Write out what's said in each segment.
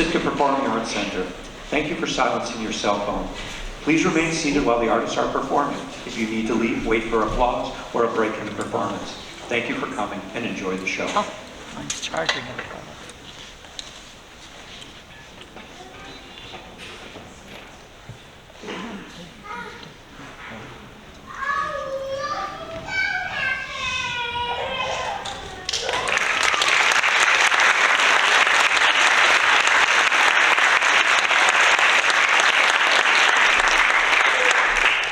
Sitka Performing Arts Center. Thank you for silencing your cell phone. Please remain seated while the artists are performing. If you need to leave, wait for applause or a break in the performance. Thank you for coming and enjoy the show. Oh, mine's charging it.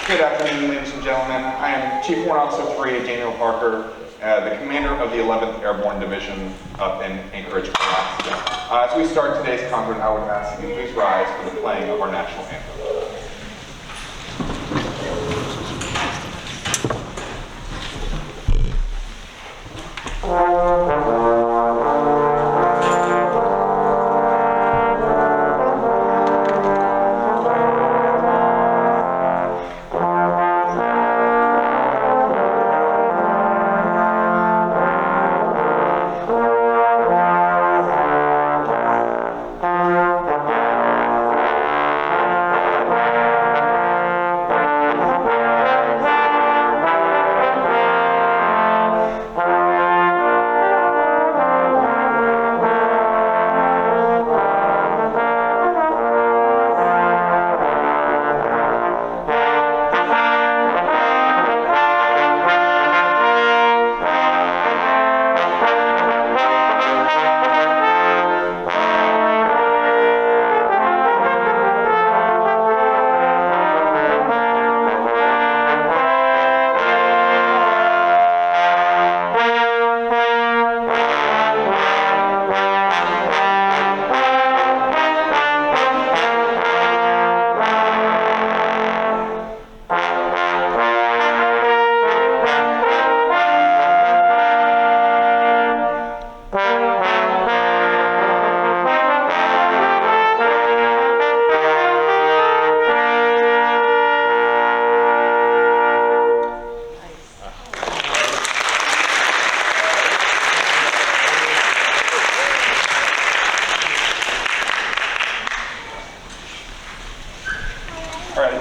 Good afternoon, ladies and gentlemen. I am Chief Warrant Officer 3, Daniel Parker, the commander of the 11th Airborne Division up in Anchorage, Alaska. As we start today's conference, I would ask you please rise for the playing of our national anthem.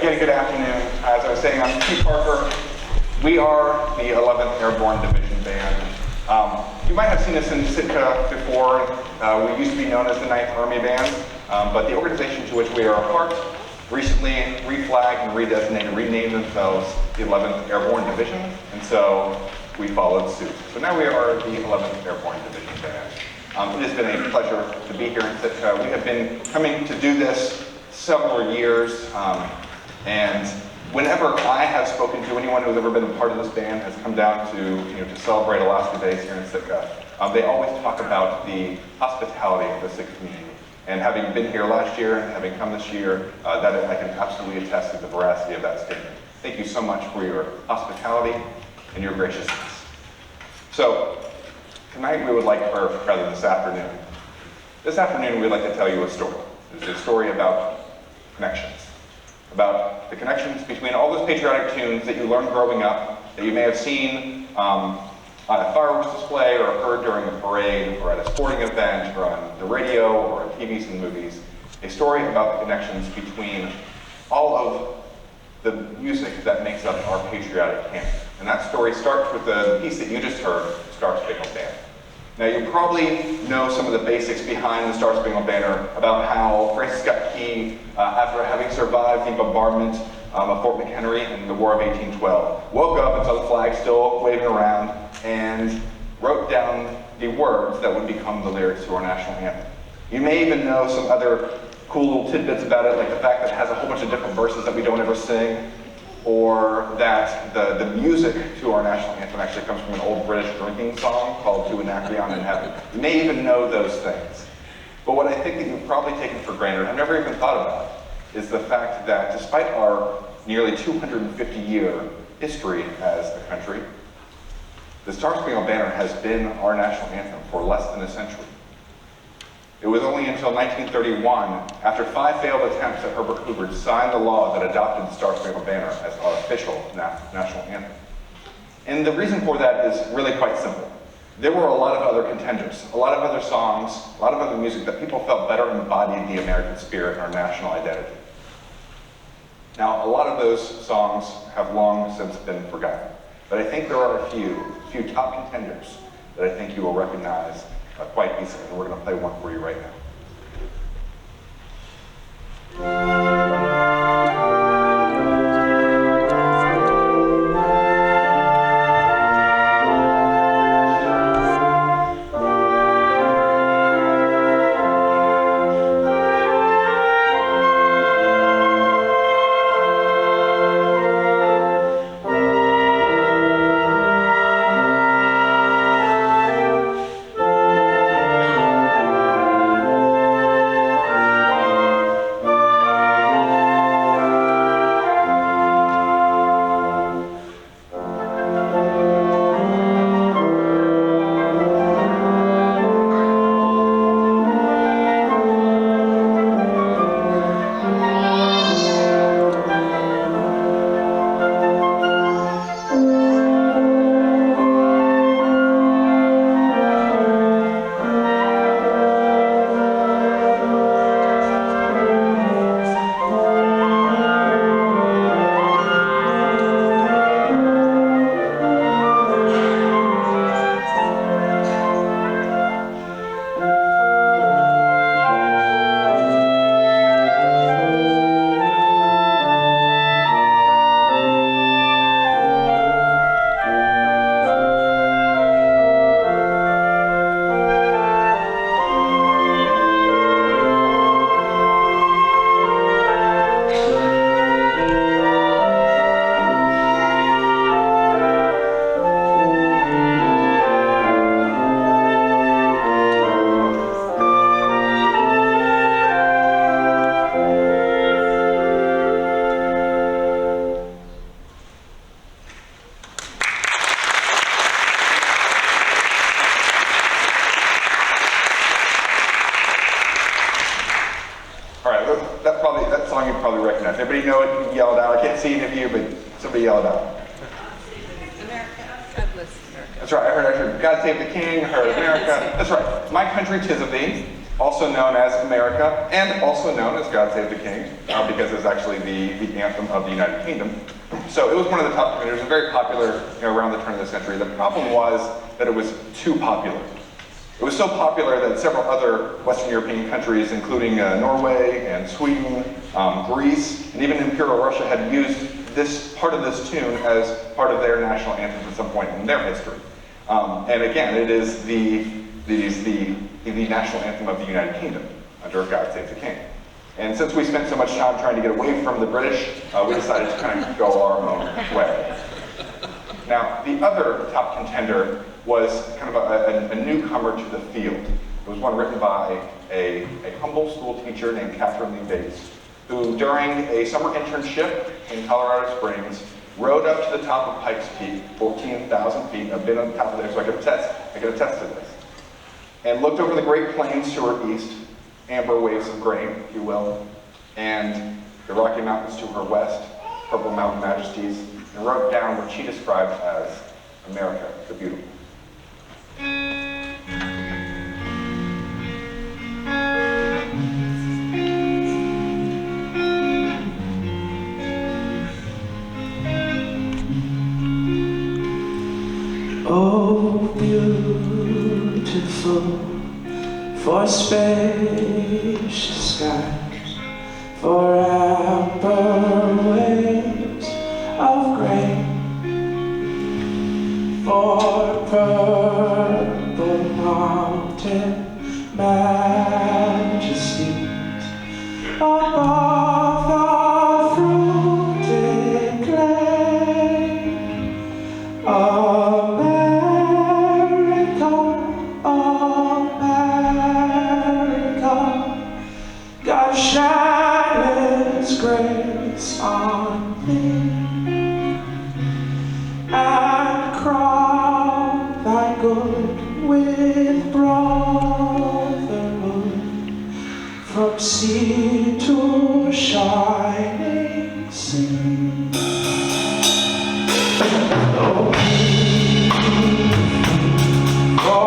Good afternoon. As I was saying, I'm Chief Parker. We are the 11th Airborne Division Band. You might have seen us in Sitka before. We used to be known as the 9th Army Band, but the organization to which we are a part recently reflagged and redesignated, renamed themselves the 11th Airborne Division, and so we followed suit. So now we are the 11th Airborne Division Band. It has been a pleasure to be here in Sitka. We have been coming to do this several years. And whenever I have spoken to anyone who's ever been a part of this band, has come down to celebrate Alaska Days here in Sitka, they always talk about the hospitality of the Sitka community. And having been here last year and having come this year, that I can absolutely attest to the veracity of that statement. Thank you so much for your hospitality and your graciousness. So tonight we would like, or rather this afternoon we'd like to tell you a story. It's a story about connections. About the connections between all those patriotic tunes that you learned growing up, that you may have seen on a fireworks display or heard during a parade or at a sporting event or on the radio or on TVs and movies. A story about the connections between all of the music that makes up our patriotic canon. And that story starts with the piece that you just heard, Star Spangled Banner. Now you probably know some of the basics behind the Star Spangled Banner about how Francis Scott Key, after having survived the bombardment of Fort McHenry in the War of 1812, woke up and saw the flag still waving around and wrote down the words that would become the lyrics to our national anthem. You may even know some other cool little tidbits about it, like the fact that it has a whole bunch of different verses that we don't ever sing, or that the music to our national anthem actually comes from an old British drinking song called To Anacreon in Heaven. You may even know those things. But what I think that you've probably taken for granted, and have never even thought about, is the fact that despite our nearly 250-year history as a country, the Star Spangled Banner has been our national anthem for less than a century. It was only until 1931, after 5 failed attempts, that Herbert Hoover signed the law that adopted the Star Spangled Banner as our official national anthem. And the reason for that is really quite simple. there were a lot of other contenders, a lot of other songs, a lot of other music that people felt better embodied the American spirit and our national identity. Now, a lot of those songs have long since been forgotten, but I think there are a few top contenders that I think you will recognize quite easily, and we're going to play one for you right now. That song you probably recognize. Everybody know it? You can yell it out. I can't see any of you, but somebody yell it out. America, God bless America. That's right. I heard God Save the King. I heard America. That's right. My Country 'Tis of Thee, also known as America, and also known as God Save the King, because it's actually the anthem of the United Kingdom. So it was one of the top contenders. It was very popular around the turn of the century. The problem was that it was too popular. It was so popular that several other Western European countries, including Norway and Sweden, Greece, and even Imperial Russia, had used this part of this tune as part of their national anthem at some point in their history. And again, it is the national anthem of the United Kingdom under God Save the King. And since we spent so much time trying to get away from the British, we decided to kind of go our own way. Now, the other top contender was kind of a newcomer to the field. It was one written by a humble school teacher named Catherine Lee Bates, who during a summer internship in Colorado Springs rode up to the top of Pikes Peak, 14,000 feet. I've been on the top of there, so I could attest to this. And looked over the Great Plains to her east, amber waves of grain, if you will, and the Rocky Mountains to her west, purple mountain majesties, and wrote down what she described as America the Beautiful. Oh, beautiful, for spacious skies, for amber waves of grain, for purple mountain majesties above the fruited clay. God shine His grace on thee, and crown thy good with brotherhood, from sea to shining sea. Oh, for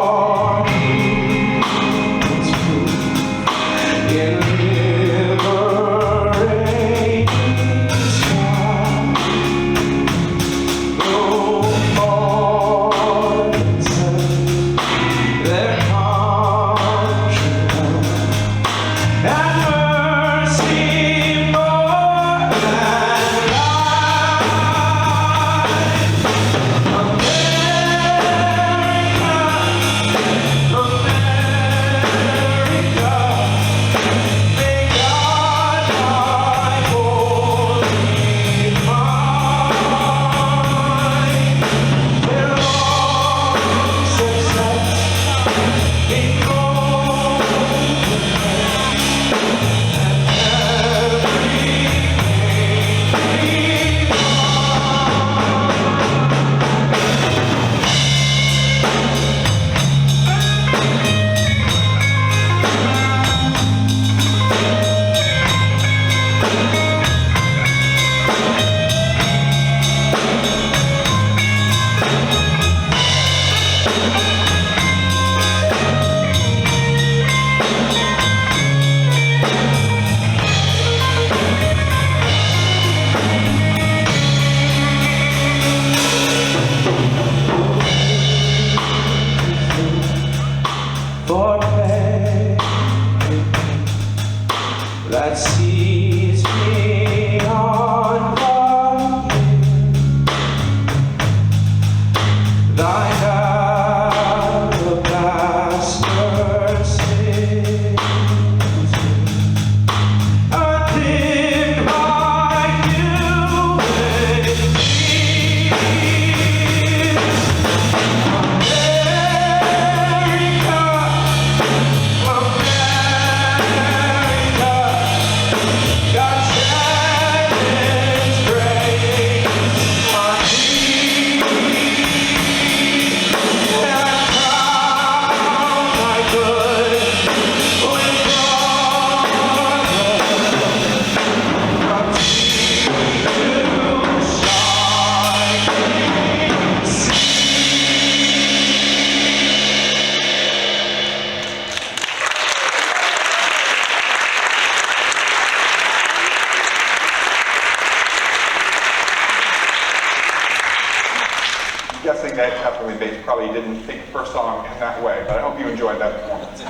that sees me on the hill. Thine alabaster city, until my human dreams. Guessing that after we probably didn't think the first song in that way, but I hope you enjoyed that performance.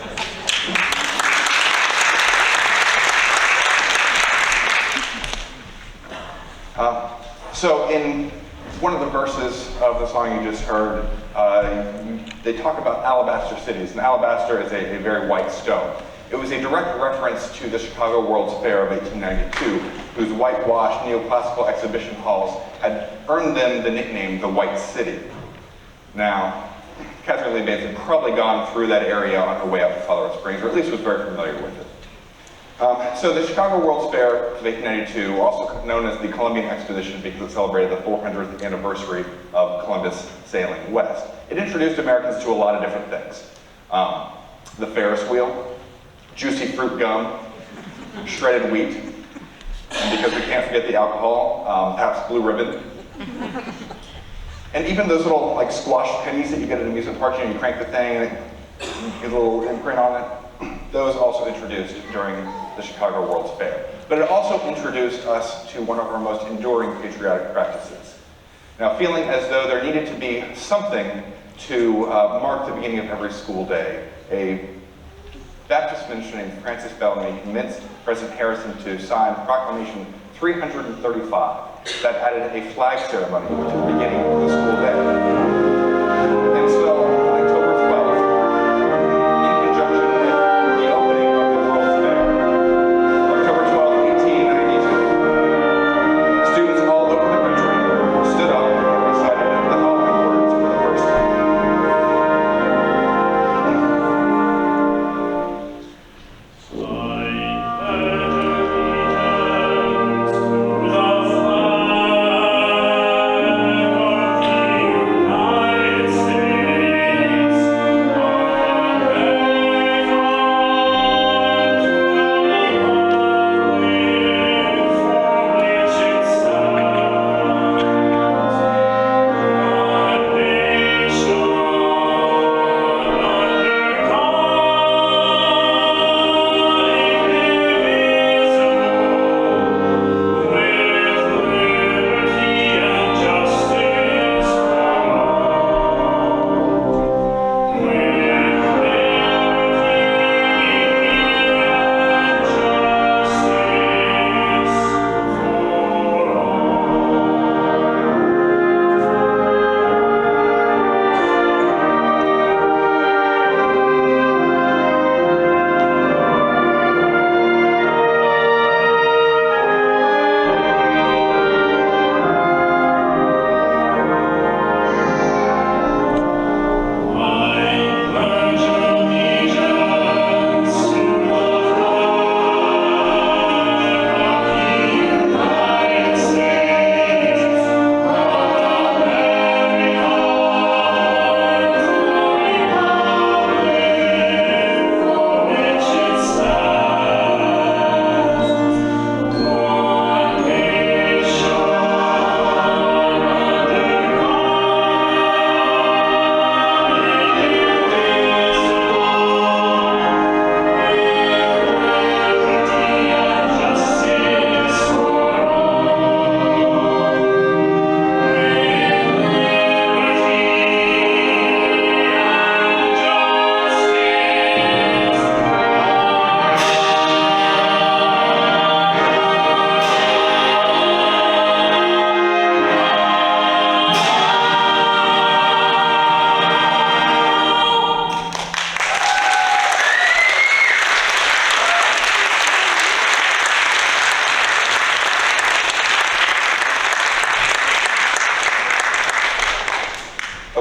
So in one of the verses of the song you just heard, they talk about alabaster cities, and alabaster is a very white stone. It was a direct reference to the Chicago World's Fair of 1892, whose whitewashed neoclassical exhibition halls had earned them the nickname the White City. Now, Catherine Lee Bates had probably gone through that area on her way up to Colorado Springs, or at least was very familiar with it. So the Chicago World's Fair of 1892, also known as the Columbian Exposition because it celebrated the 400th anniversary of Columbus sailing west. It introduced Americans to a lot of different things. The Ferris wheel, juicy fruit gum, shredded wheat, and because we can't forget the alcohol, Pabst Blue Ribbon. And even those little like squash pennies that you get at amusement parks, you crank the thing and it gets a little imprint on it. Those also introduced during the Chicago World's Fair. But it also introduced us to one of our most enduring patriotic practices. Now, feeling as though there needed to be something to mark the beginning of every school day, a Baptist minister named Francis Bellamy convinced President Harrison to sign Proclamation 335 that added a flag ceremony to the beginning of the school day. And so, on October 12th, in conjunction with the opening of the World's Fair, October 12th, 1892, students all over the country stood up and recited the following words for the first time. I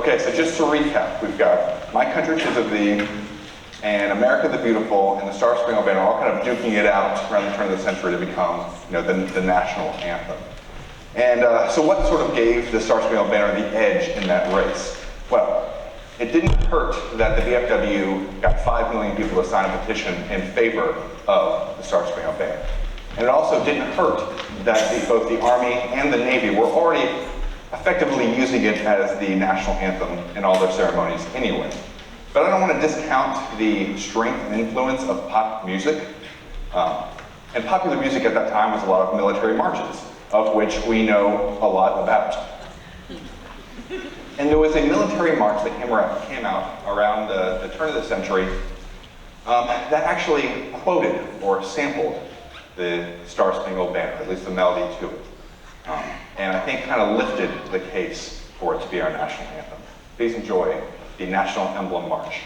Okay, so just to recap, we've got My Country 'Tis of Thee, and America the Beautiful, and the Star Spangled Banner all kind of duking it out around the turn of the century to become, the national anthem. And so what sort of gave the Star Spangled Banner the edge in that race? Well, it didn't hurt that the VFW got 5 million people to sign a petition in favor of the Star Spangled Banner. And it also didn't hurt that both the Army and the Navy were already effectively using it as the national anthem in all their ceremonies anyway. But I don't want to discount the strength and influence of pop music. And popular music at that time was a lot of military marches, of which we know a lot about. And there was a military march that came out around the turn of the century that actually quoted or sampled the Star Spangled Banner, at least the melody to it. And I think kind of lifted the case for it to be our national anthem. Please enjoy the National Emblem March.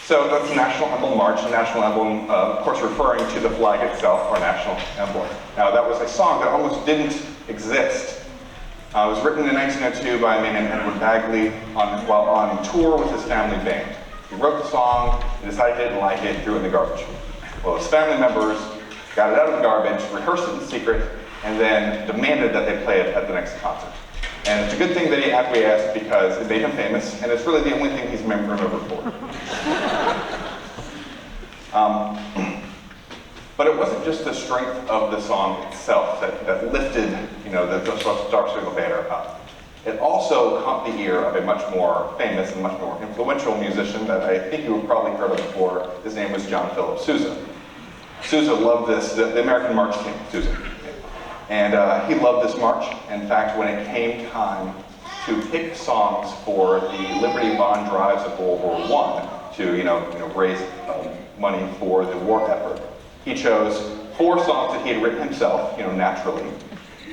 So that's the National Emblem March, the National Emblem, of course, referring to the flag itself, our national emblem. Now, that was a song that almost didn't exist. It was written in 1902 by a man named Edward Bagley while on tour with his family band. He wrote the song, he decided he didn't like it, threw it in the garbage. Well, his family members got it out of the garbage, rehearsed it in secret, and then demanded that they play it at the next concert. And it's a good thing that he acquiesced because it made him famous, and it's really the only thing he's remembered for. But it wasn't just the strength of the song itself that lifted, the Star Spangled Banner up. It also caught the ear of a much more famous and much more influential musician that I think you have probably heard of before. His name was John Philip Sousa. Sousa loved this, the American March King, Sousa. And he loved this march. In fact, when it came time to pick songs for the Liberty Bond drives of World War I to, raise money for the war effort, he chose 4 songs that he had written himself, naturally,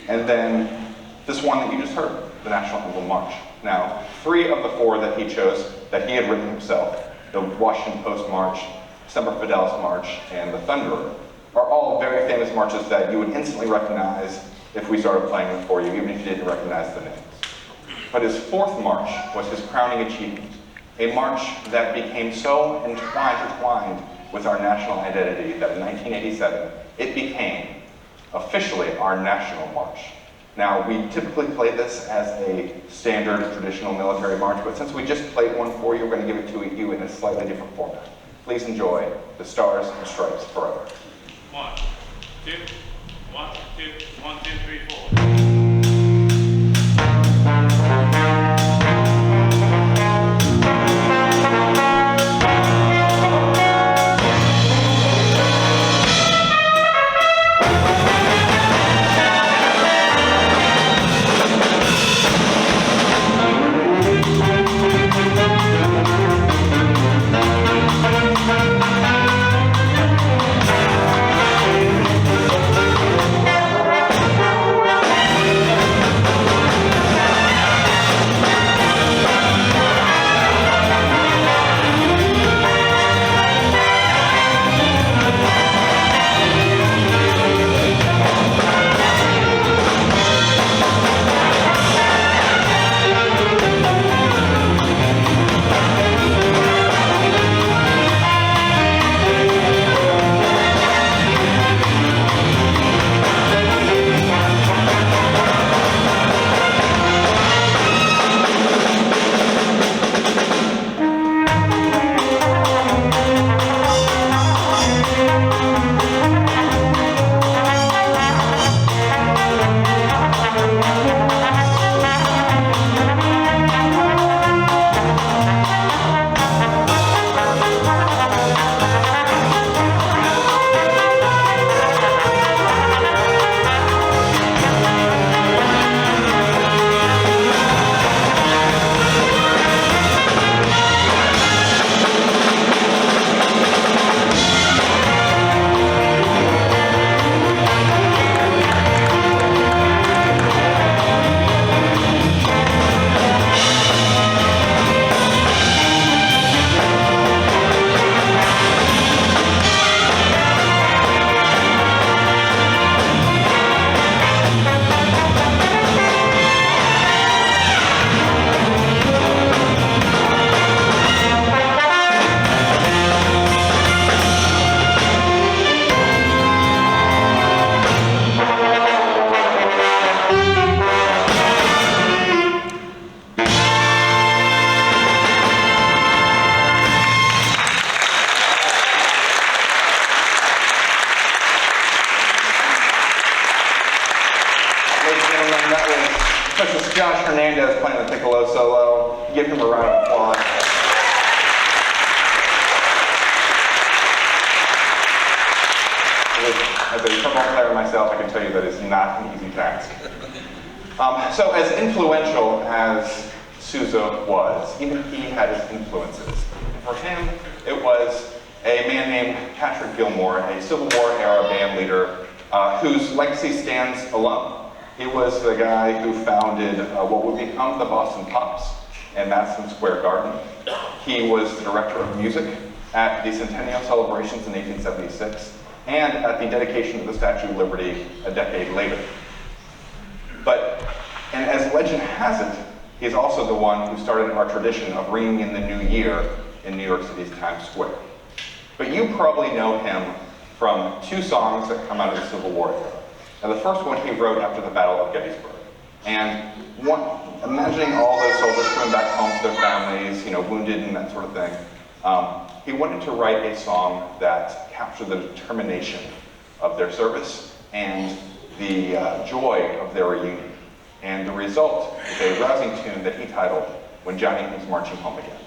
and then this one that you just heard, the National Emblem March. Now, 3 of the 4 that he chose that he had written himself, the Washington Post March, Semper Fidelis March, and the Thunderer, are all very famous marches that you would instantly recognize if we started playing them for you, even if you didn't recognize the names. but his fourth march was his crowning achievement, a march that became so intertwined with our national identity that in 1987, it became officially our national march. Now, we typically play this as a standard traditional military march, but since we just played one for you, we're going to give it to you in a slightly different format. Please enjoy the Stars and Stripes Forever. 1, 2, 1, 2, 1, 2, 3, 4. Josh Hernandez playing the piccolo solo. Give him a round of applause. As a trumpet player myself, I can tell you that it's not an easy task. So as influential as Sousa was, even he had his influences. And for him, it was a man named Patrick Gilmore, a Civil War era band leader whose legacy stands alone. He was the guy who founded what would become the Boston Pops in Madison Square Garden. He was the director of music at the Centennial celebrations in 1876 and at the dedication of the Statue of Liberty a decade later. And as legend has it, he's also the one who started our tradition of ringing in the new year in New York City's Times Square. But you probably know him from two songs that come out of the Civil War era. Now, the first one he wrote after the Battle of Gettysburg. And imagining all those soldiers coming back home to their families, wounded and that sort of thing, he wanted to write a song that captured the determination of their service and the joy of their reunion. And the result is a rousing tune that he titled, When Johnny Comes Marching Home Again.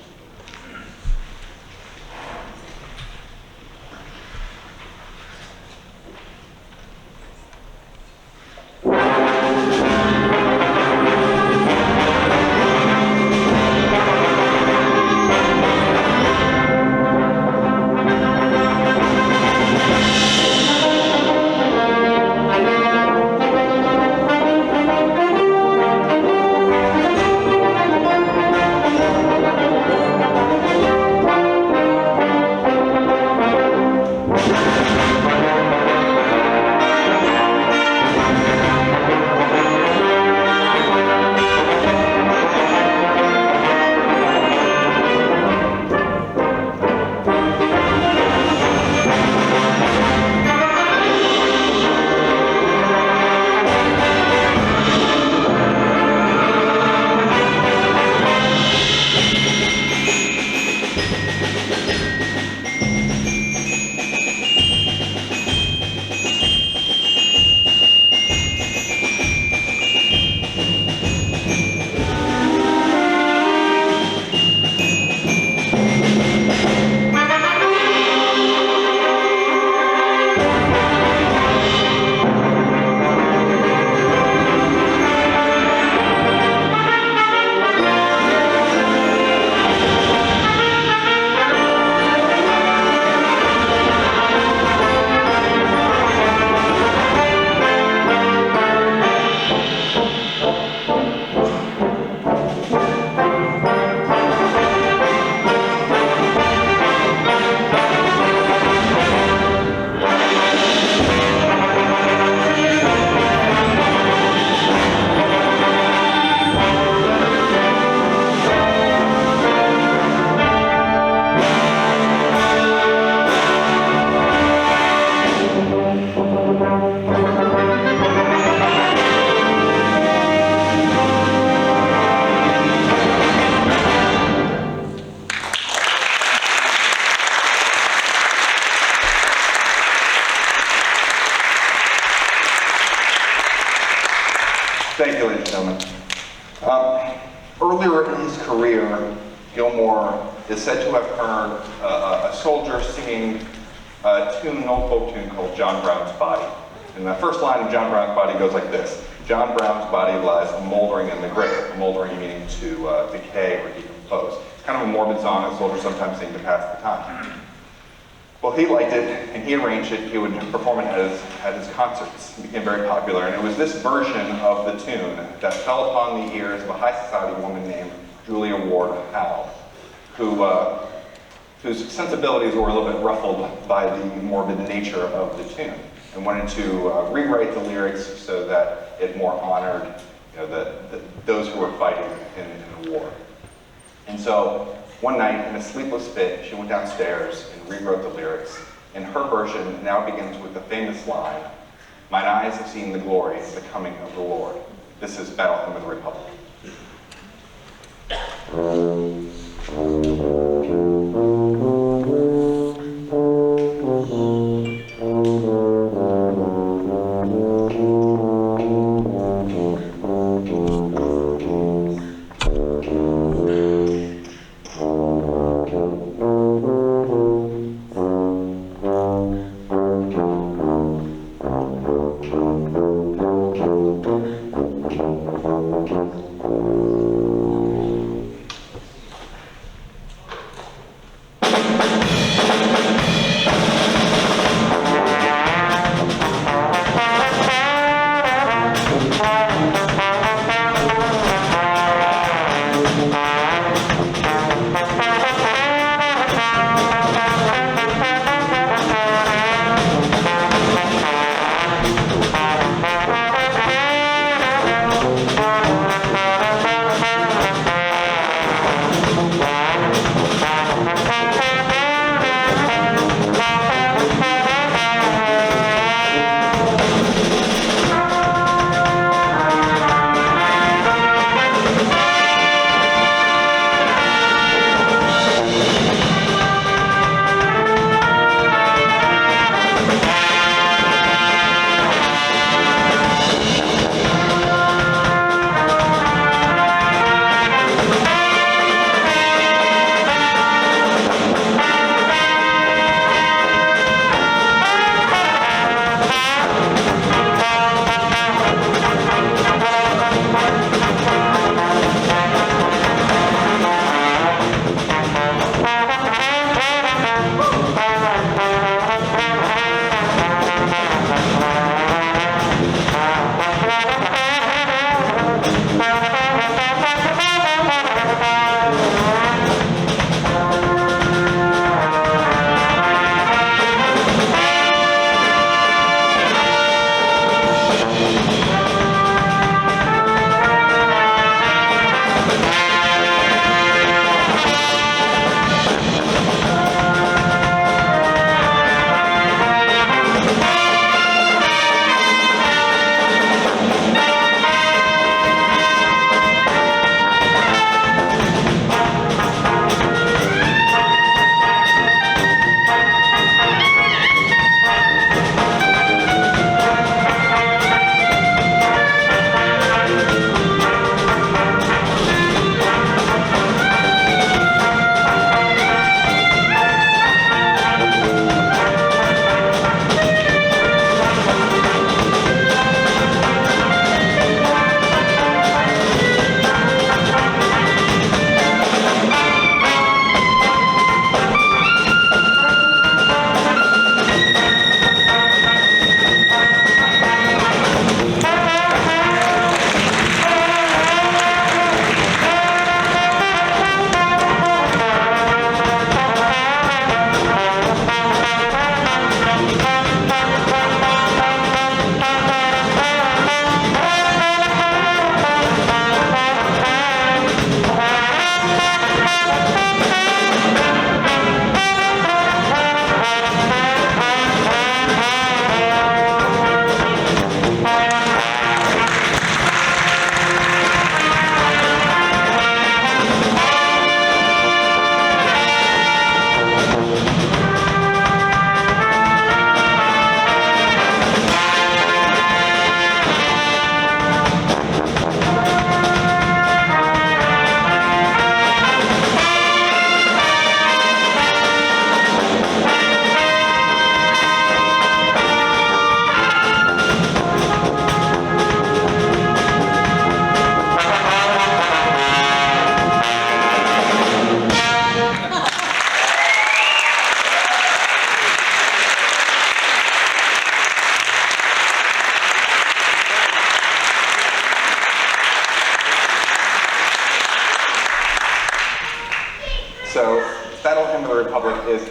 ladies and gentlemen. Earlier in his career, Gilmore is said to have heard a soldier singing a tune, an old folk tune called John Brown's Body. And the first line of John Brown's Body goes like this: John Brown's body lies moldering in the grave. Moldering meaning to decay or decompose. It's kind of a morbid song that soldiers sometimes sing to pass the time. Well, he liked it, and he arranged it. He would perform it at his concerts. It became very popular, and it was this version of the tune that fell upon the ears of a high society woman named Julia Ward Howe, whose sensibilities were a little bit ruffled by the morbid nature of the tune, and wanted to rewrite the lyrics so that it more honored, those who were fighting in the war. And so, one night, in a sleepless fit, she went downstairs and rewrote the lyrics. And her version now begins with the famous line, "Mine eyes have seen the glory of the coming of the Lord." This is Battle Hymn of the Republic.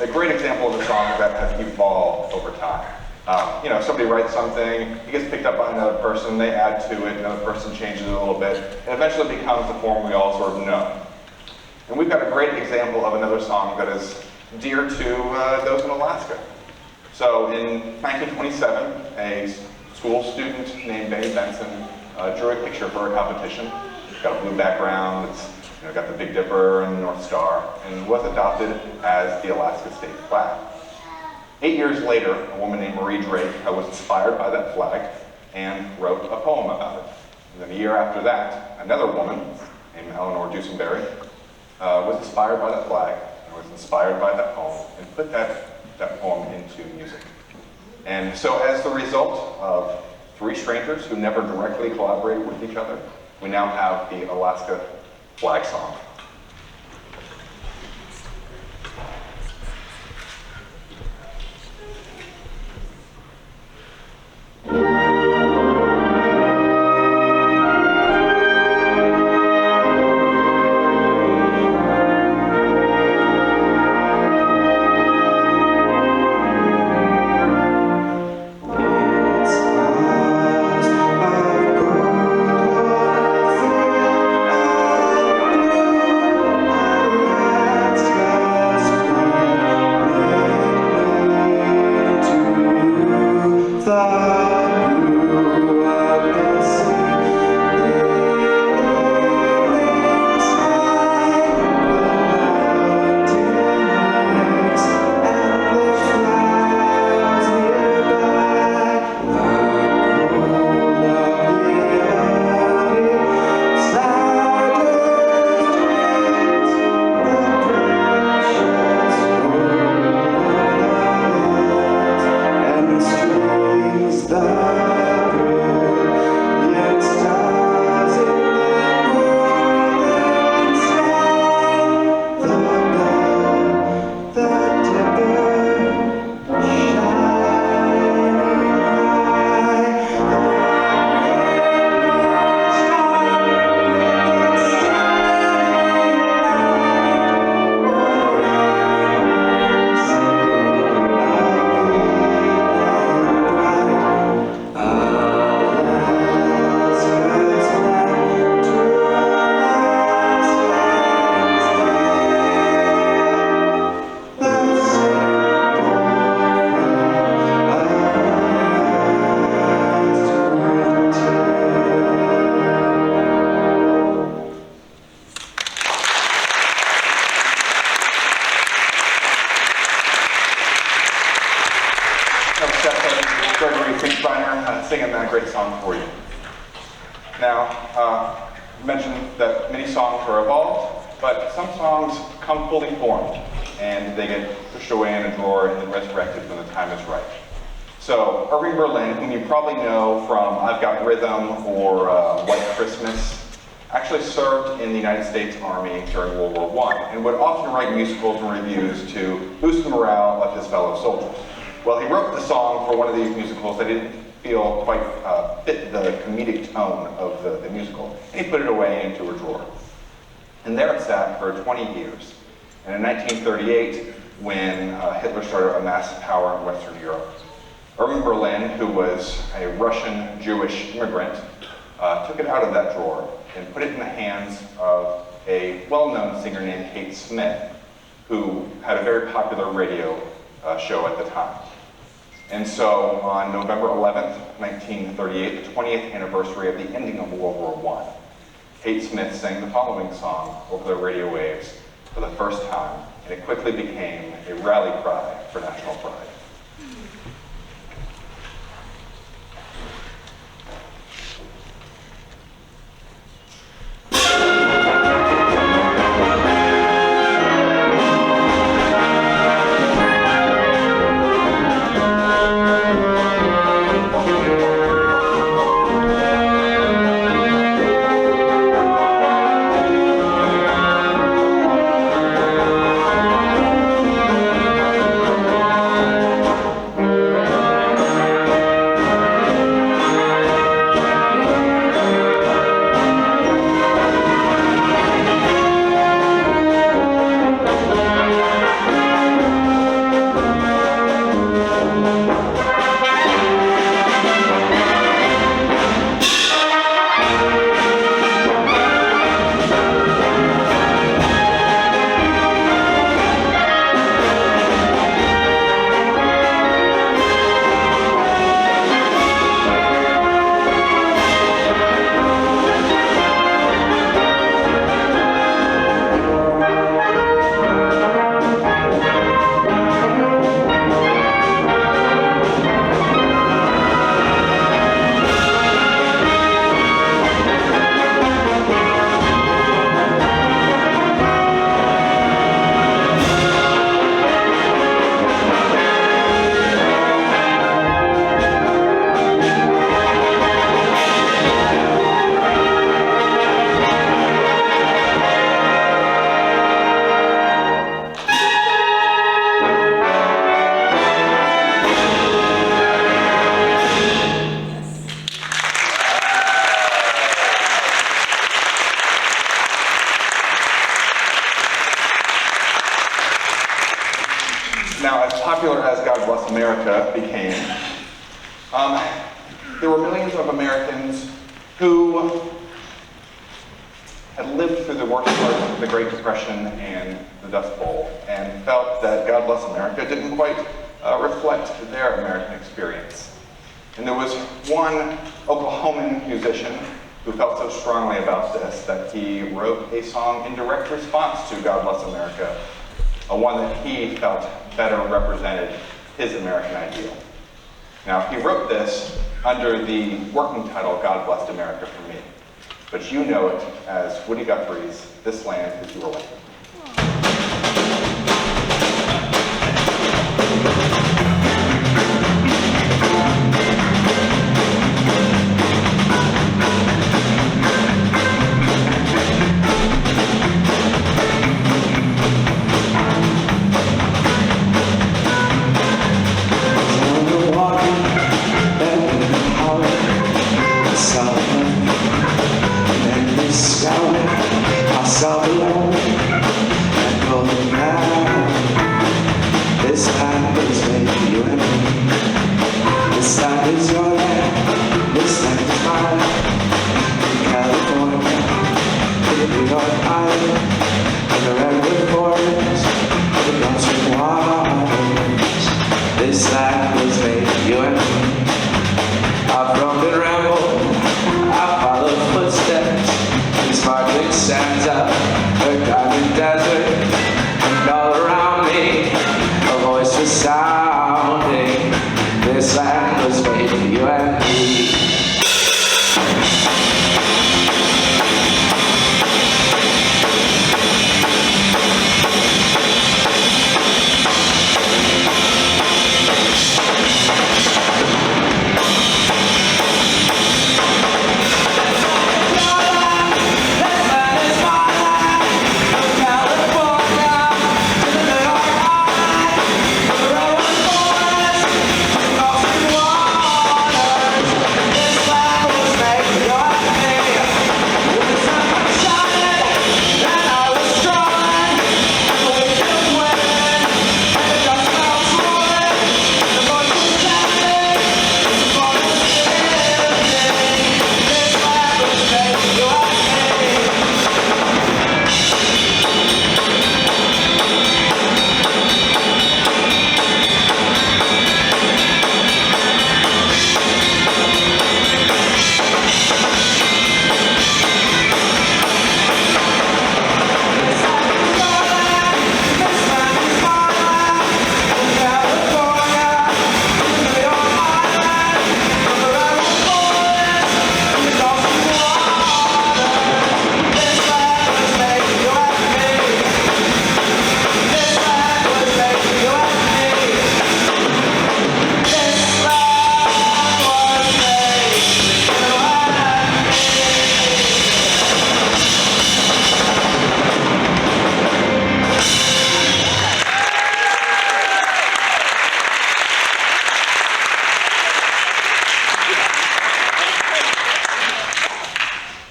a great example of a song that has evolved over time. Somebody writes something, it gets picked up by another person, they add to it, another person changes it a little bit, and eventually becomes the form we all sort of know. And we've got a great example of another song that is dear to those in Alaska. So in 1927, a school student named Benny Benson drew a picture for a competition. It's got a blue background, it's got the Big Dipper and the North Star, and was adopted as the Alaska state flag. 8 years later, a woman named Marie Drake was inspired by that flag and wrote a poem about it. And then a year after that, another woman named Eleanor Dusenberry was inspired by that flag and was inspired by that poem and put that poem into music. And so as the result of three strangers who never directly collaborated with each other, we now have the Alaska flag song. Singing that great song for you. Now, I mentioned that many songs are evolved, but some songs come fully formed, and they get pushed away in a drawer and then resurrected when the time is right. So, Irving Berlin, whom you probably know from I've Got Rhythm or White Christmas, actually served in the United States Army during World War I, and would often write musicals and reviews to boost the morale of his fellow soldiers. Well, he wrote the song for one of these musicals that didn't feel quite fit the comedic tone of the musical, and he put it away into a drawer. And there it sat for 20 years. And in 1938, when Hitler started amassing power in Western Europe, Irving Berlin, who was a Russian Jewish immigrant, took it out of that drawer and put it in the hands of a well-known singer named Kate Smith, who had a very popular radio show at the time. And so on November 11th, 1938, the 20th anniversary of the ending of World War I, Kate Smith sang the following song over the radio waves for the first time, and it quickly became a rally cry for national pride. There were millions of Americans who had lived through the worst part of the Great Depression and the Dust Bowl and felt that God Bless America didn't quite reflect their American experience. And there was one Oklahoman musician who felt so strongly about this that he wrote a song in direct response to God Bless America, one that he felt better represented his American ideal. Now, he wrote this under the working title, God Blessed America for Me, but you know it as Woody Guthrie's This Land Is Your Land. This land was made for you and me. I've roamed and rambled, I've followed footsteps in sparkling sands of a garden desert, and all around me a voice was sounding. This land was made for you and me.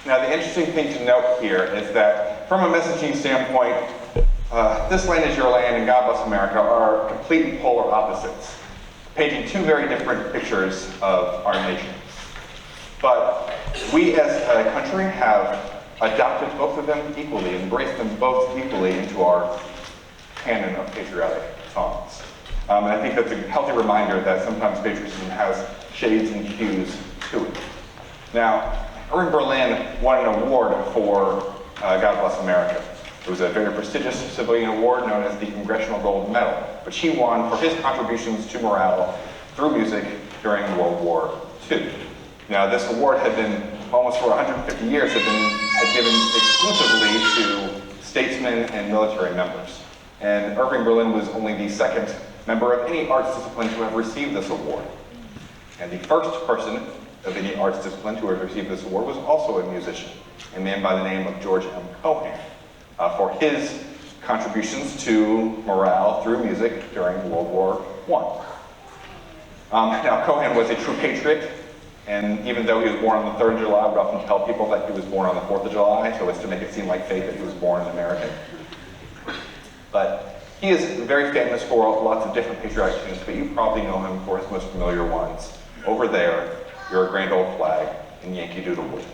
Now, the interesting thing to note here is that from a messaging standpoint, This Land Is Your Land and God Bless America are complete polar opposites, painting two very different pictures of our nation. But we as a country have adopted both of them equally, embraced them both equally into our canon of patriotic songs. And I think that's a healthy reminder that sometimes patriotism has shades and hues to it. Now, Irving Berlin won an award for God Bless America. It was a very prestigious civilian award known as the Congressional Gold Medal, which he won for his contributions to morale through music during World War II. Now, this award had been, almost for 150 years, had given exclusively to statesmen and military members. And Irving Berlin was only the second member of any arts discipline to have received this award. And the first person of any arts discipline to have received this award was also a musician, a man by the name of George M. Cohan, for his contributions to morale through music during World War I. Now, Cohan was a true patriot, and even though he was born on the 3rd of July, I would often tell people that he was born on the 4th of July, so as to make it seem like fate that he was born an American. But he is very famous for lots of different patriotic tunes, but you probably know him for his most familiar ones. over there, your grand old flag in Yankee Doodle Wood.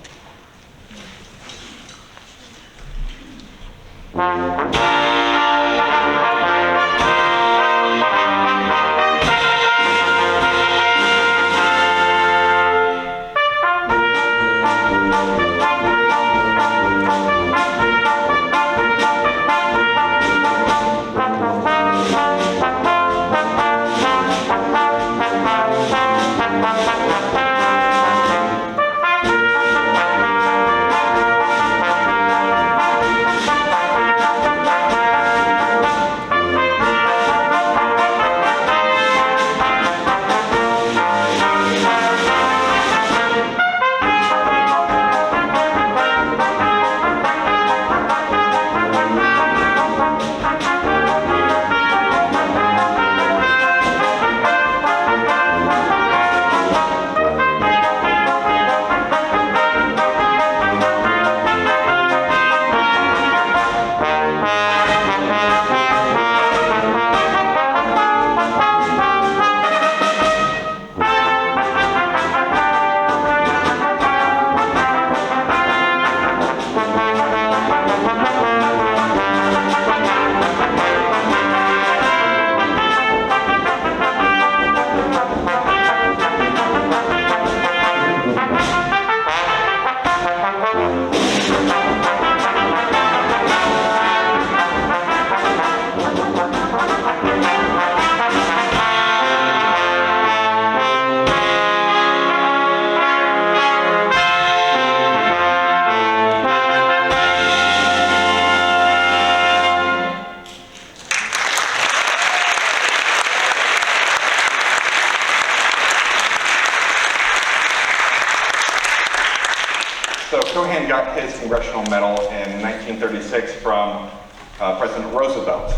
So Cohan got his Congressional Medal in 1936 from President Roosevelt.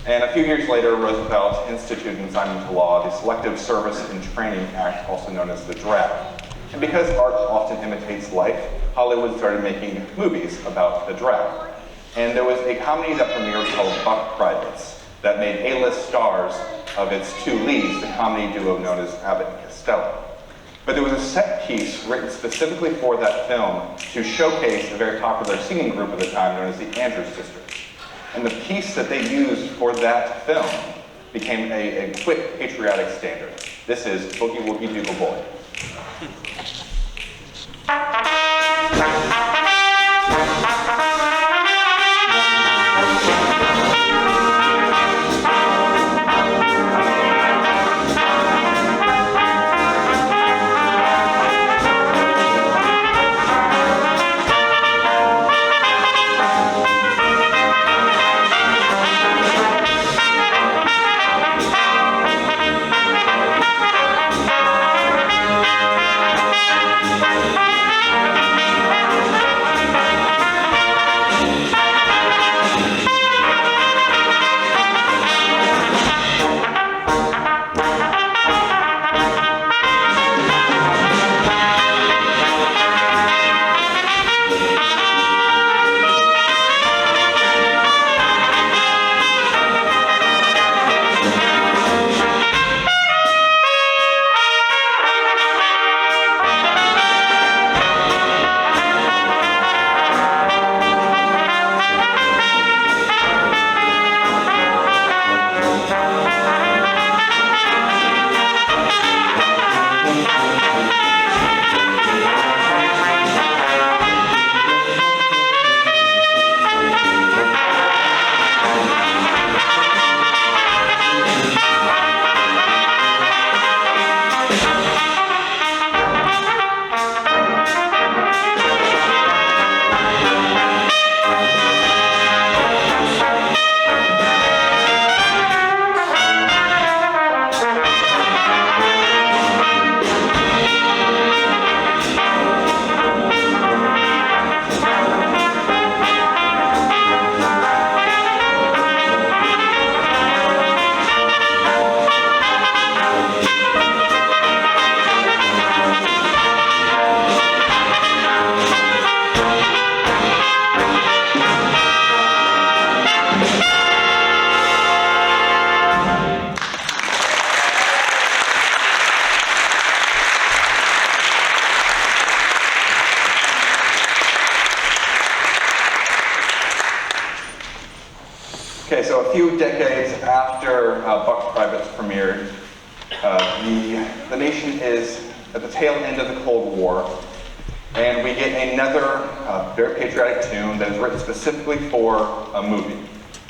And a few years later, Roosevelt instituted and signed into law the Selective Service and Training Act, also known as the draft. And because art often imitates life, Hollywood started making movies about the draft. And there was a comedy that premiered called Buck Privates that made A-list stars of its two leads, the comedy duo known as Abbott and Costello. But there was a set piece written specifically for that film to showcase a very popular singing group at the time known as the Andrews Sisters. And the piece that they used for that film became a quick patriotic standard. This is Boogie Woogie Doogle Boy. a few decades after Buck Privates premiered, the nation is at the tail end of the Cold War, and we get another very patriotic tune that is written specifically for a movie.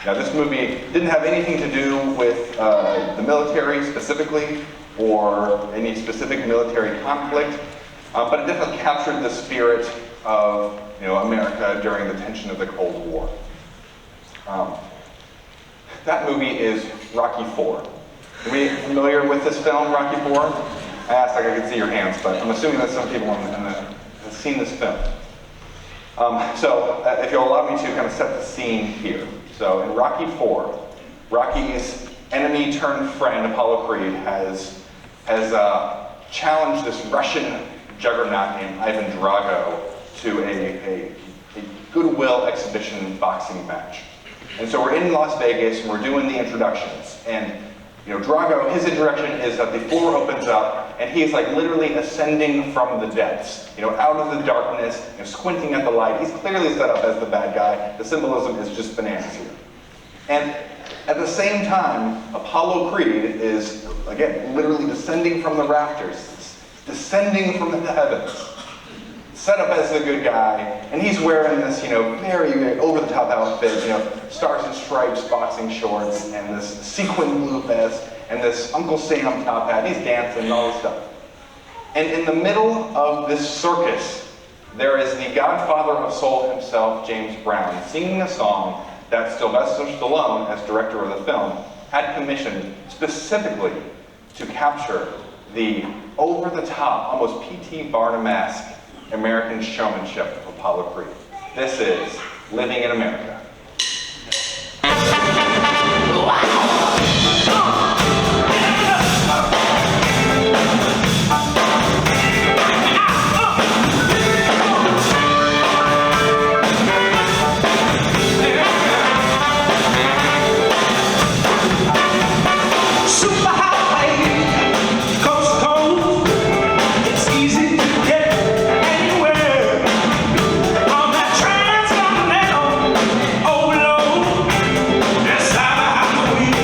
Now, this movie didn't have anything to do with the military specifically, or any specific military conflict, but it definitely captured the spirit of America during the tension of the Cold War. That movie is Rocky IV. Are we familiar with this film, Rocky IV? I asked like I could see your hands, but I'm assuming that some people have seen this film. So if you'll allow me to kind of set the scene here. So in Rocky IV, Rocky's enemy turned friend, Apollo Creed, has challenged this Russian juggernaut named Ivan Drago to a goodwill exhibition boxing match. And so we're in Las Vegas and we're doing the introductions. And Drago, his introduction is that the floor opens up and he's like literally ascending from the depths, out of the darkness, squinting at the light. He's clearly set up as the bad guy. The symbolism is just bananas here. And at the same time, Apollo Creed is, again, literally descending from the rafters, descending from the heavens, set up as the good guy, and he's wearing this, very over-the-top outfit, stars and stripes boxing shorts, and this sequin blue vest, and this Uncle Sam top hat. He's dancing and all this stuff. And in the middle of this circus, there is the godfather of soul himself, James Brown, singing a song that Sylvester Stallone, as director of the film, had commissioned specifically to capture the over-the-top, almost P.T. Barnum-esque American showmanship of Apollo Creed. This is Living in America. Transcontinental overload. Yes, I'm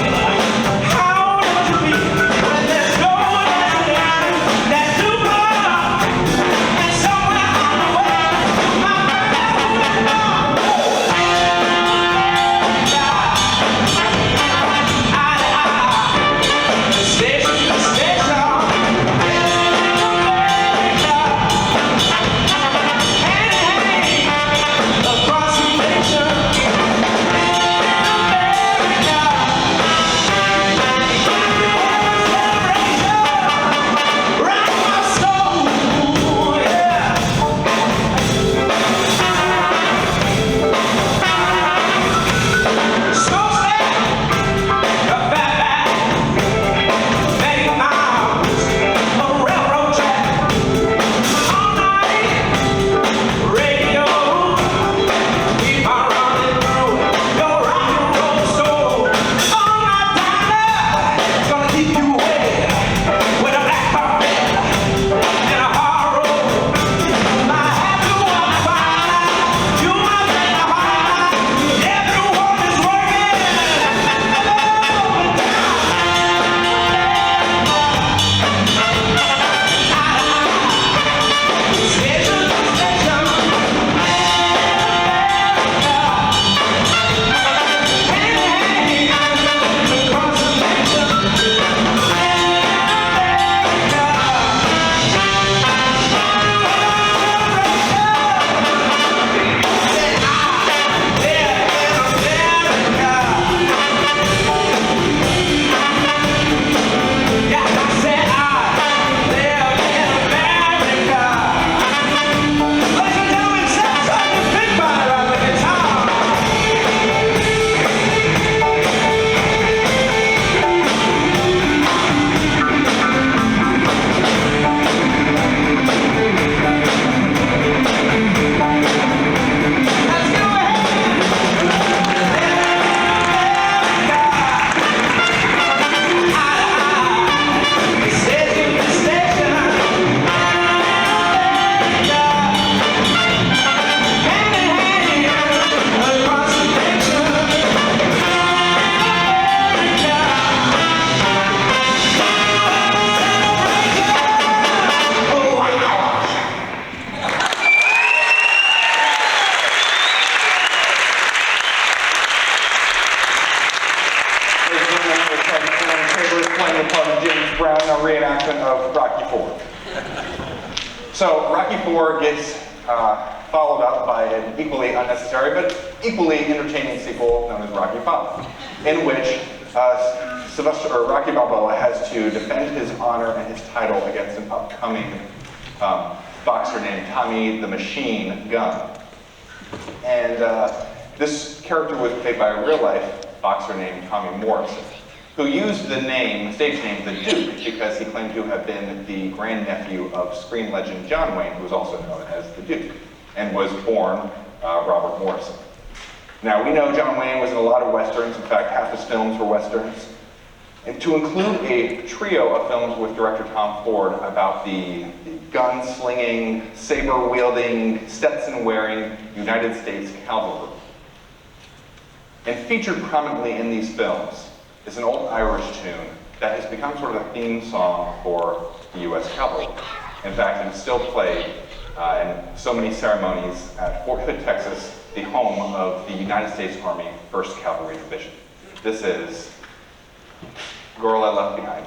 So Rocky IV gets followed up by an equally unnecessary but equally entertaining sequel known as Rocky V, in which Rocky Balboa has to defend his honor and his title against an upcoming boxer named Tommy the Machine Gunn. And this character was played by a real-life boxer named Tommy Morrison, who used the stage name The Duke because he claimed to have been the grandnephew of screen legend John Wayne, who was also known as The Duke, and was born Robert Morrison. Now, we know John Wayne was in a lot of westerns. In fact, half his films were westerns. And to include a trio of films with director Tom Ford about the gun-slinging, saber-wielding, Stetson-wearing United States cavalry. And featured prominently in these films is an old Irish tune that has become sort of a theme song for the U.S. cavalry. In fact, it is still played in so many ceremonies at Fort Hood, Texas, the home of the United States Army 1st Cavalry Division. This is Girl I Left Behind.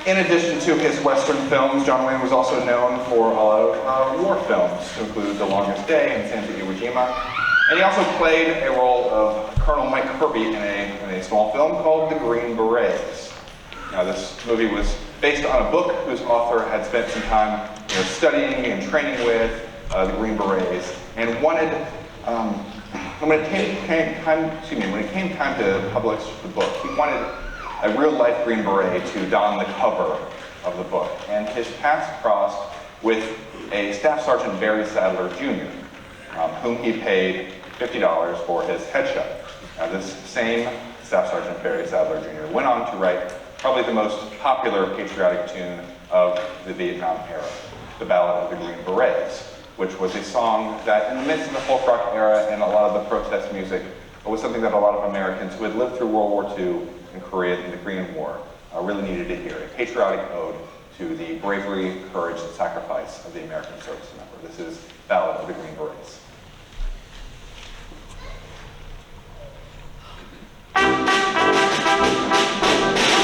In addition to his Western films, John Wayne was also known for a lot of war films, to include The Longest Day and Santa Iwo Jima. And he also played a role of Colonel Mike Kirby in a small film called The Green Berets. Now, this movie was based on a book whose author had spent some time studying and training with the Green Berets, and wanted, when it came time to publish the book, he wanted a real-life Green Beret to don the cover of the book, and his paths crossed with a Staff Sergeant Barry Sadler Jr., whom he paid $50 for his headshot. Now, this same Staff Sergeant Barry Sadler Jr. went on to write probably the most popular patriotic tune of the Vietnam era, the Ballad of the Green Berets, which was a song that in the midst of the folk rock era and a lot of the protest music was something that a lot of Americans who had lived through World War II and Korea and the Korean War really needed to hear. A patriotic ode to the bravery, courage, and sacrifice of the American service member. This is Ballad of the Green Berets.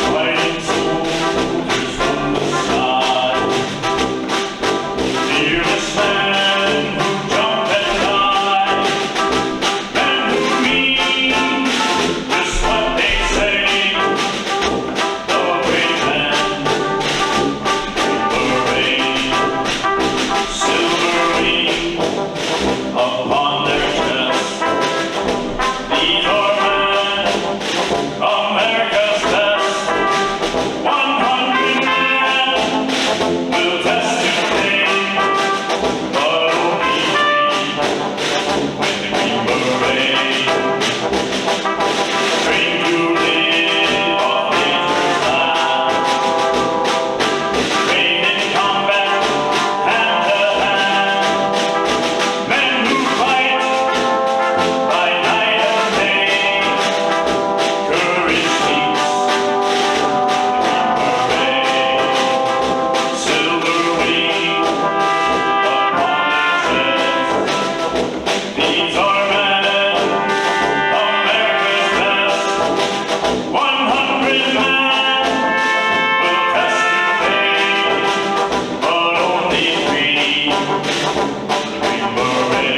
Fighting soldiers from the side, fearless men who jump and die, men who mean just what they say, the brave men in the rain, silver ring upon their chests. These are men, America's best. 100 men will test today, but only three with the Green Beret. Trained to live off nature's land, trained in combat, hand to hand. Men who fight by night and day, courage speaks. Silver wing upon their chests. These are men, America's best. 100 men will test today, but only three the Green Beret.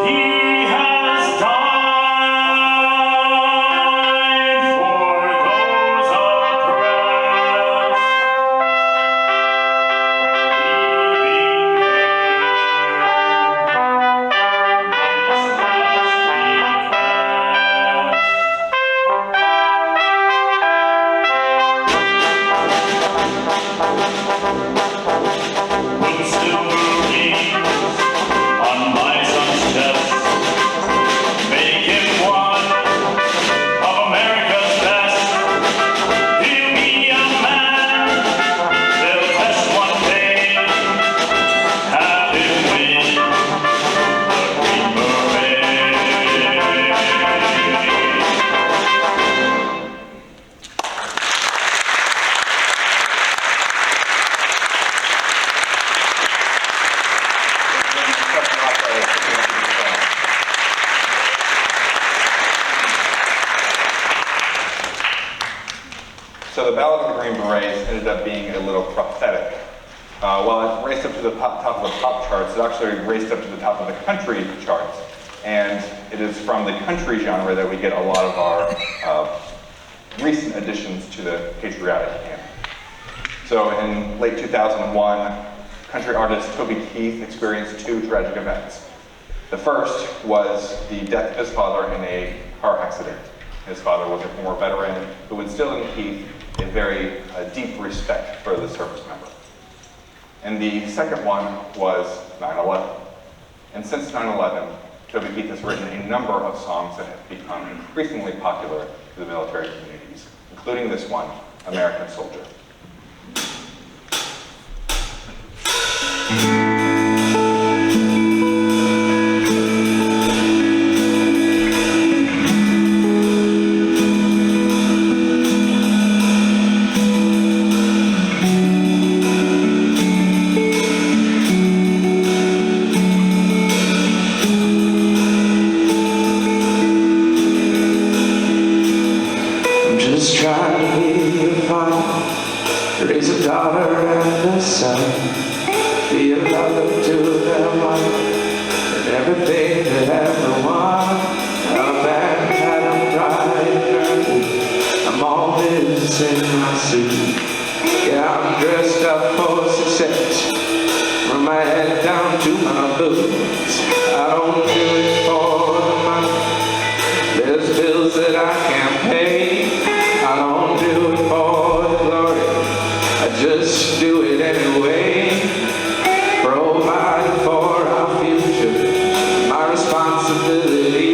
He has died for those oppressed, leaving his last request. Put silver rings on my son's chest, make him one of America's best. He'll be a man they'll test one day, have him win the Green Beret. So the Ballad of the Green Berets ended up being a little prophetic. While it raced up to the top of the pop charts, it actually raced up to the top of the country charts. And it is from the country genre that we get a lot of our recent additions to the patriotic canon. So in late 2001, country artist Toby Keith experienced two tragic events. The first was the death of his father in a car accident. His father was a former veteran who instilled in Keith a very deep respect for the service member. And the second one was 9/11. And since 9/11, Toby Keith has written a number of songs that have become increasingly popular to the military communities, including this one, American Soldier. Raise a daughter and a son, be a lover to their wife, and everything that everyone up and had a pride and earned. I'm all this in my suit. Yeah, I'm dressed up for success, from my head down to my boots. I don't do it for the money. There's bills that I can't pay. I don't do it for the glory. I just do it anyway. Provide for our future, my responsibility.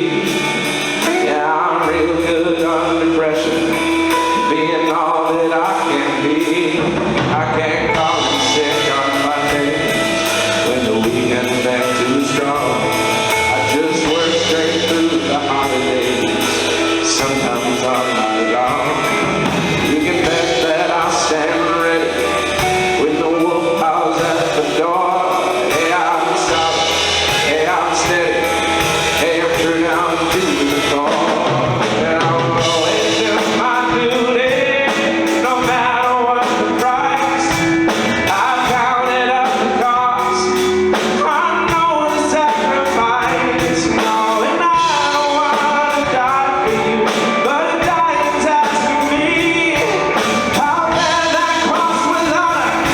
Yeah, I'm real good under pressure, being all that I can be. I can't call it sick on my days when the weekend's been too strong. I just work straight through the holidays, sometimes all night long. You can bet that I'll stand ready when the wolf howls at the door. Hey, I'm solid. Hey, I'm steady. Hey, I'm true down to the core. And I'll always do my duty, no matter what the price. I've counted up the cost. I know the sacrifice. No, and I don't want to die for you, but a dying's asking me. I'll bear that cross with honor,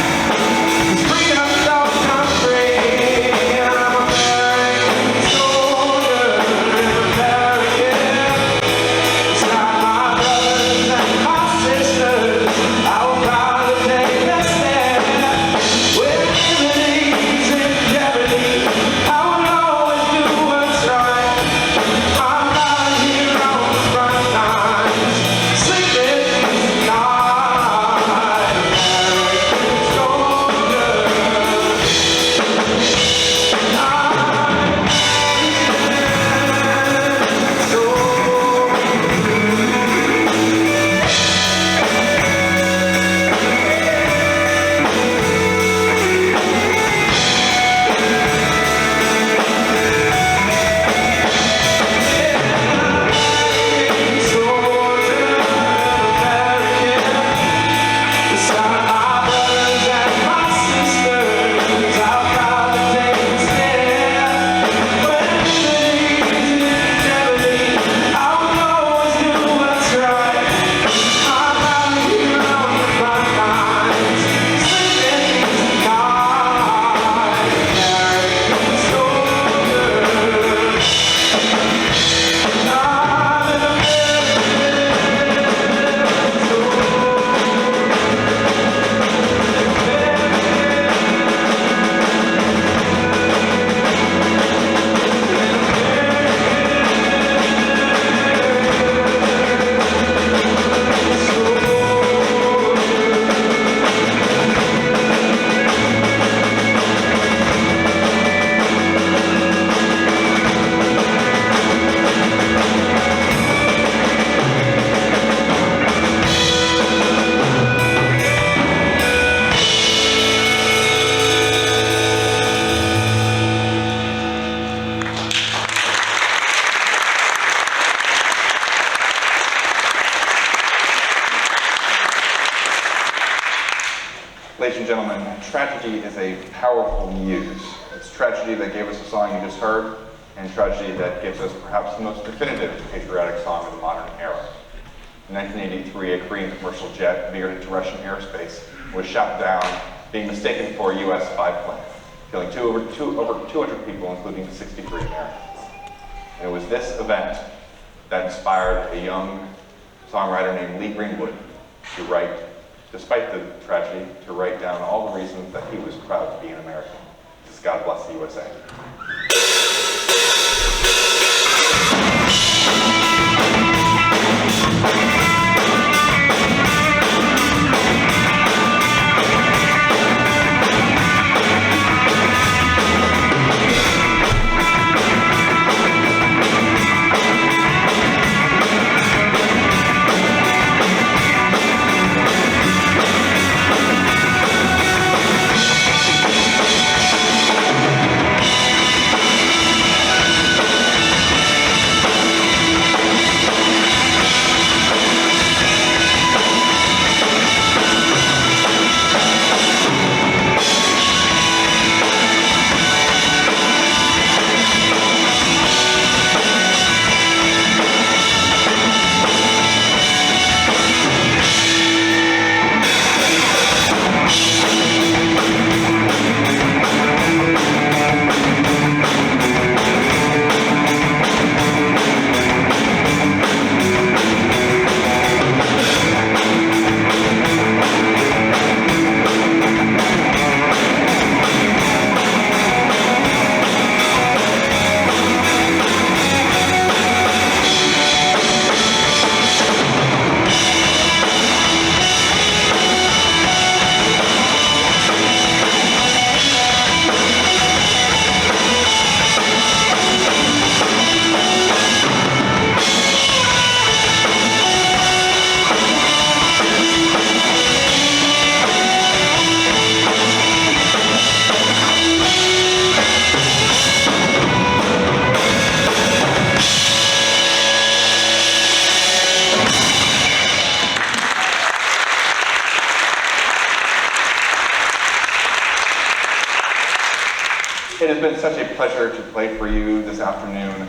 'cause freedom don't come free. And I'm American soldier, American. Beside my brothers and my sisters, I will proudly take a stand. When liberty's in jeopardy, I will always do what's right. I'm not here on the front lines, sleeping tonight. American soldier, Ladies and gentlemen, tragedy is a powerful muse. It's tragedy that gave us the song you just heard, and tragedy that gives us perhaps the most definitive patriotic song of the modern era. In 1983, a Korean commercial jet veered into Russian airspace and was shot down, being mistaken for a US spy plane, killing over 200 people, including 63 Americans. And it was this event that inspired a young songwriter named Lee Greenwood to write, despite the tragedy, to write down all the reasons that he was proud to be an American. This is God Bless the USA. It has been such a pleasure to play for you this afternoon.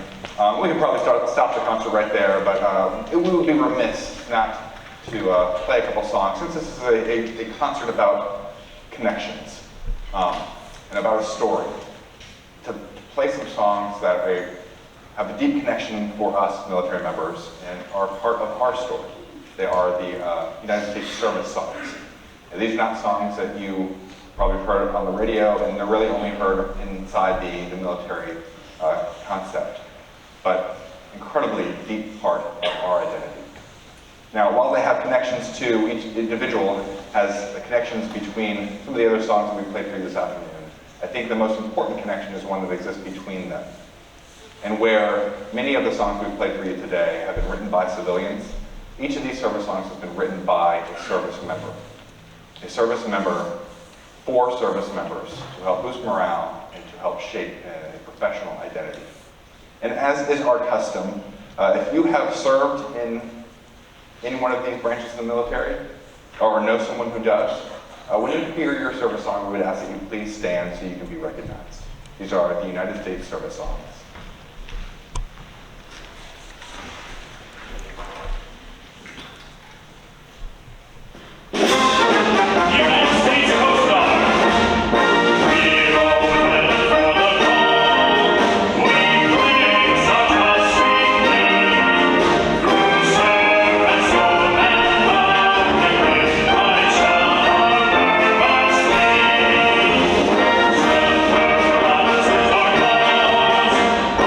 We could probably stop the concert right there, but we would be remiss not to play a couple songs, since this is a concert about connections and about a story. To play some songs that have a deep connection for us military members and are part of our story. They are the United States service songs. And these are not songs that you probably heard on the radio, and they're really only heard inside the military concept, but incredibly deep part of our identity. Now, while they have connections to each individual, has the connections between some of the other songs that we played for you this afternoon, I think the most important connection is one that exists between them. And where many of the songs we've played for you today have been written by civilians, each of these service songs has been written by a service member. A service member for service members to help boost morale and to help shape a professional identity. And as is our custom, if you have served in any one of these branches of the military, or know someone who does, when you hear your service song, we would ask that you please stand so you can be recognized. These are the United States service songs. United States Coast Guard. We're all headed for the goal. We bring such a sweet name. Through surf and storm and mud, I shall our purpose lead. Shelter us is our cause.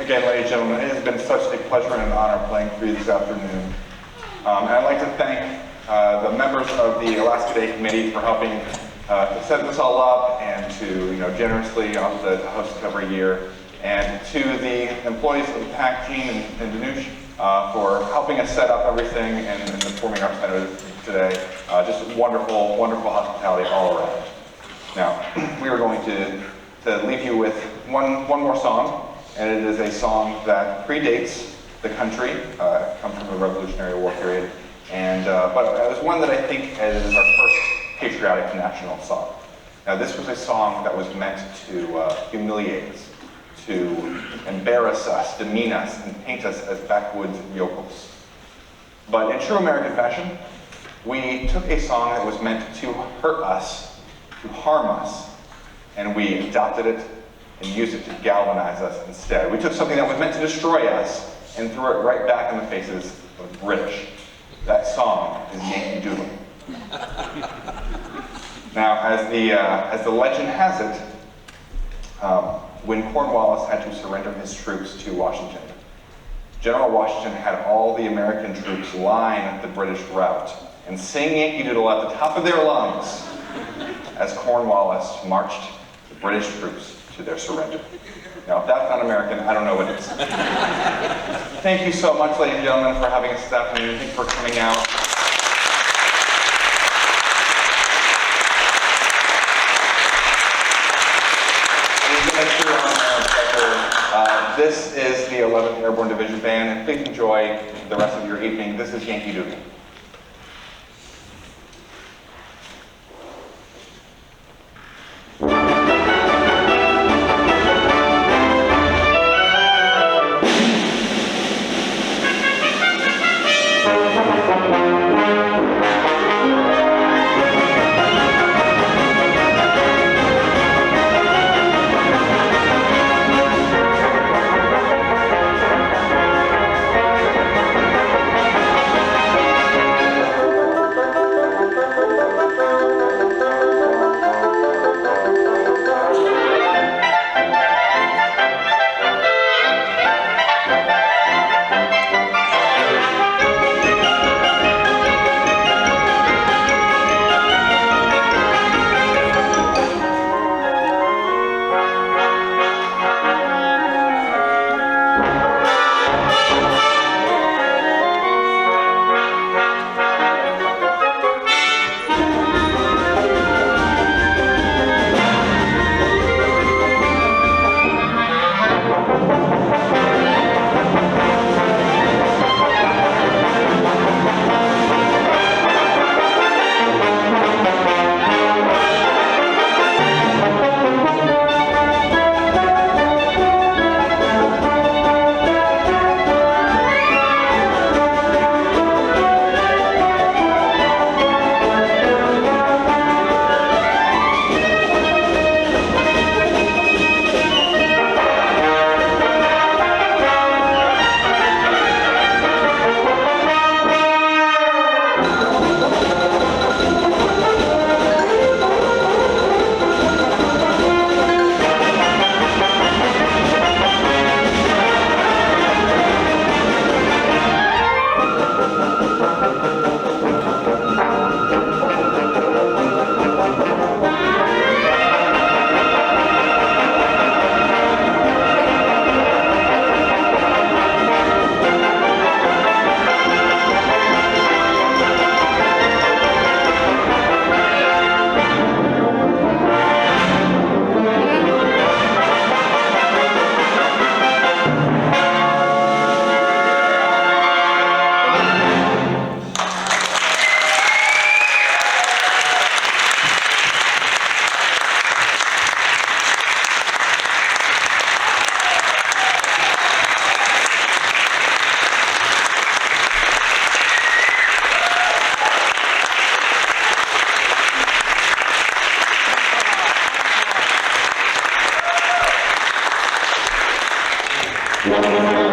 again, ladies and gentlemen. It has been such a pleasure and an honor playing for you this afternoon. And I'd like to thank the members of the Alaska Day Committee for helping to set this all up and to generously offer to host it every year. And to the employees of PAC, Gene and Danush, for helping us set up everything and the Performing Arts Center today. Just wonderful, wonderful hospitality all around. Now, we are going to leave you with one more song, and it is a song that predates the country, comes from the Revolutionary War period, and but it was one that I think is our first patriotic national song. Now, this was a song that was meant to humiliate us, to embarrass us, demean us, and paint us as backwoods yokels. But in true American fashion, we took a song that was meant to hurt us, to harm us, and we adopted it and used it to galvanize us instead. We took something that was meant to destroy us and threw it right back in the faces of the British. That song is Yankee Doodle. Now, as the legend has it, when Cornwallis had to surrender his troops to Washington, General Washington had all the American troops line the British route and sing Yankee Doodle at the top of their lungs as Cornwallis marched the British troops to their surrender. Now, if that's not American, I don't know what is. Thank you so much, ladies and gentlemen, for having us this afternoon. Thank you for coming out. This is the 11th Airborne Division Band, and please enjoy the rest of your evening. This is Yankee Doodle. Thank you.